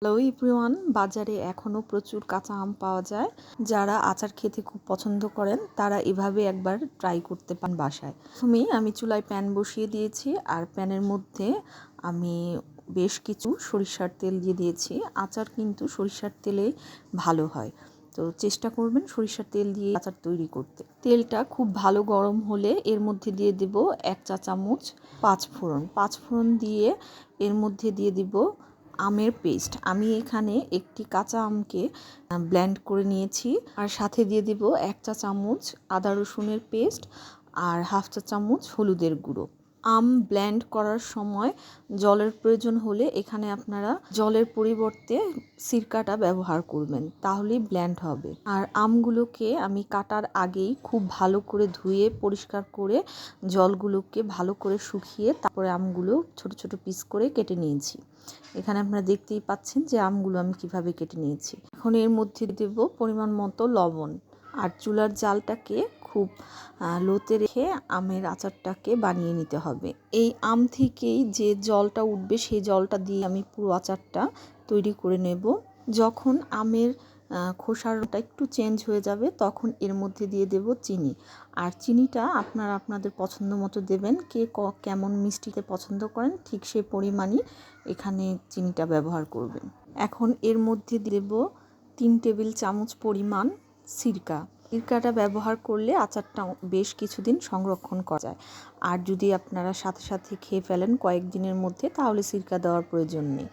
Hello everyone, বাজারে এখনও প্রচুর কাঁচা আম পাওয়া যায়। যারা আচার খেতে খুব পছন্দ করেন তারা এভাবে একবার ট্রাই করতে পারেন বাসায়। প্রথমেই আমি চুলায় প্যান বসিয়ে দিয়েছি, আর প্যানের মধ্যে আমি বেশ কিছু সরিষার তেল দিয়ে দিয়েছি। আচার কিন্তু সরিষার তেলে ভালো হয়, তো চেষ্টা করবেন সরিষার তেল দিয়ে আচার তৈরি করতে। তেলটা খুব ভালো গরম হলে এর মধ্যে দিয়ে দেব 1 চা চামচ পাঁচফোড়ন দিয়ে এর মধ্যে দিয়ে দিব আমের পেস্ট। আমি এখানে একটি কাঁচা আমকে ব্লেন্ড করে নিয়েছি, আর সাথে দিয়ে দিব 1 চা চামচ আদা রসুনের পেস্ট আর 1/2 চা চামচ হলুদের গুঁড়ো। আম ব্লেন্ড করার সময় জলের প্রয়োজন হলে এখানে আপনারা জলের পরিবর্তে সিরকাটা ব্যবহার করবেন, তাহলেই ব্লেন্ড হবে। আর আমগুলোকে আমি কাটার আগেই খুব ভালো করে ধুয়ে পরিষ্কার করে জলগুলোকে ভালো করে শুকিয়ে তারপরে আমগুলো ছোট ছোট পিস করে কেটে নিয়েছি। এখানে আপনারা দেখতেই পাচ্ছেন যে আমগুলো আমি কিভাবে কেটে নিয়েছি। এখন এর মধ্যে দেব পরিমাণ মতো লবণ, আর চুলার জালটাকে খুব লোতে রেখে আমের আচারটাকে বানিয়ে নিতে হবে। এই আম থেকেই যে জলটা উঠবে সেই জলটা দিয়ে আমি পুরো আচারটা তৈরি করে নেব। যখন আমের খোসাটা একটু চেঞ্জ হয়ে যাবে তখন এর মধ্যে দিয়ে দেব চিনি, আর চিনিটা আপনারা আপনাদের পছন্দ মতো দেবেন। কে কেমন মিষ্টিতে পছন্দ করেন ঠিক সেই পরিমাণই এখানে চিনিটা ব্যবহার করবেন। এখন এর মধ্যে দেব 3 টেবিল চামচ পরিমাণ সিরকাটা ব্যবহার করলে আচারটা বেশ কিছুদিন সংরক্ষণ করা যায়। আর যদি আপনারা সাথে সাথে খেয়ে ফেলেন কয়েকদিনের মধ্যে, তাহলে সিরকা দেওয়ার প্রয়োজন নেই।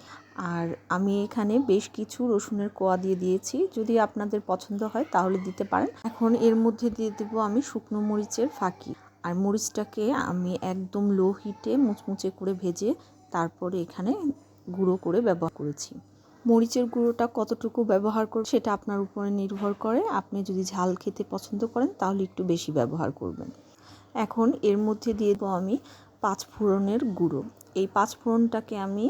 আর আমি এখানে বেশ কিছু রসুনের কোয়া দিয়ে দিয়েছি, যদি আপনাদের পছন্দ হয় তাহলে দিতে পারেন। এখন এর মধ্যে দিয়ে দেব আমি শুকনো মরিচের ফাঁকি, আর মরিচটাকে আমি একদম লো হিটে মুচমুচে করে ভেজে তারপরে এখানে গুঁড়ো করে ব্যবহার করেছি। মরিচের গুঁড়োটা কতটুকু ব্যবহার করবেন সেটা আপনার উপরে নির্ভর করে। আপনি যদি ঝাল খেতে পছন্দ করেন তাহলে একটু বেশি ব্যবহার করবেন। এখন এর মধ্যে দিয়ে দেবো আমি 5 ফোড়নের গুঁড়ো। এই 5 ফোড়নটাকে আমি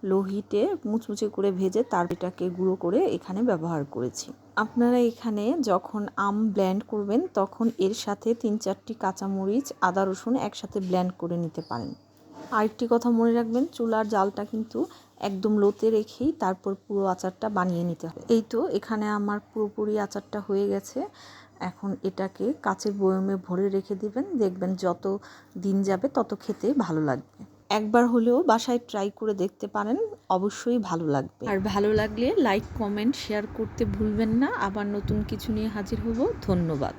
লো হিটে মুচমুচে করে ভেজে এটাকে গুঁড়ো করে এখানে ব্যবহার করেছি। আপনারা এখানে যখন আম ব্লেন্ড করবেন তখন এর সাথে 3-4টি কাঁচামরিচ, আদা রসুন একসাথে ব্লেন্ড করে নিতে পারেন। আরেকটি কথা মনে রাখবেন, চুলার জালটা কিন্তু একদম লোতে রেখেই তারপর পুরো আচারটা বানিয়ে নিতে হবে। এই তো এখানে আমার পুরোপুরি আচারটা হয়ে গেছে। এখন এটাকে কাচের বয়মে ভরে রেখে দিবেন, দেখবেন যত দিন যাবে তত খেতে ভালো লাগবে। একবার হলেও বাসায় ট্রাই করে দেখতে পারেন, অবশ্যই ভালো লাগবে। আর ভালো লাগলে লাইক, কমেন্ট, শেয়ার করতে ভুলবেন না। আবার নতুন কিছু নিয়ে হাজির হব। ধন্যবাদ।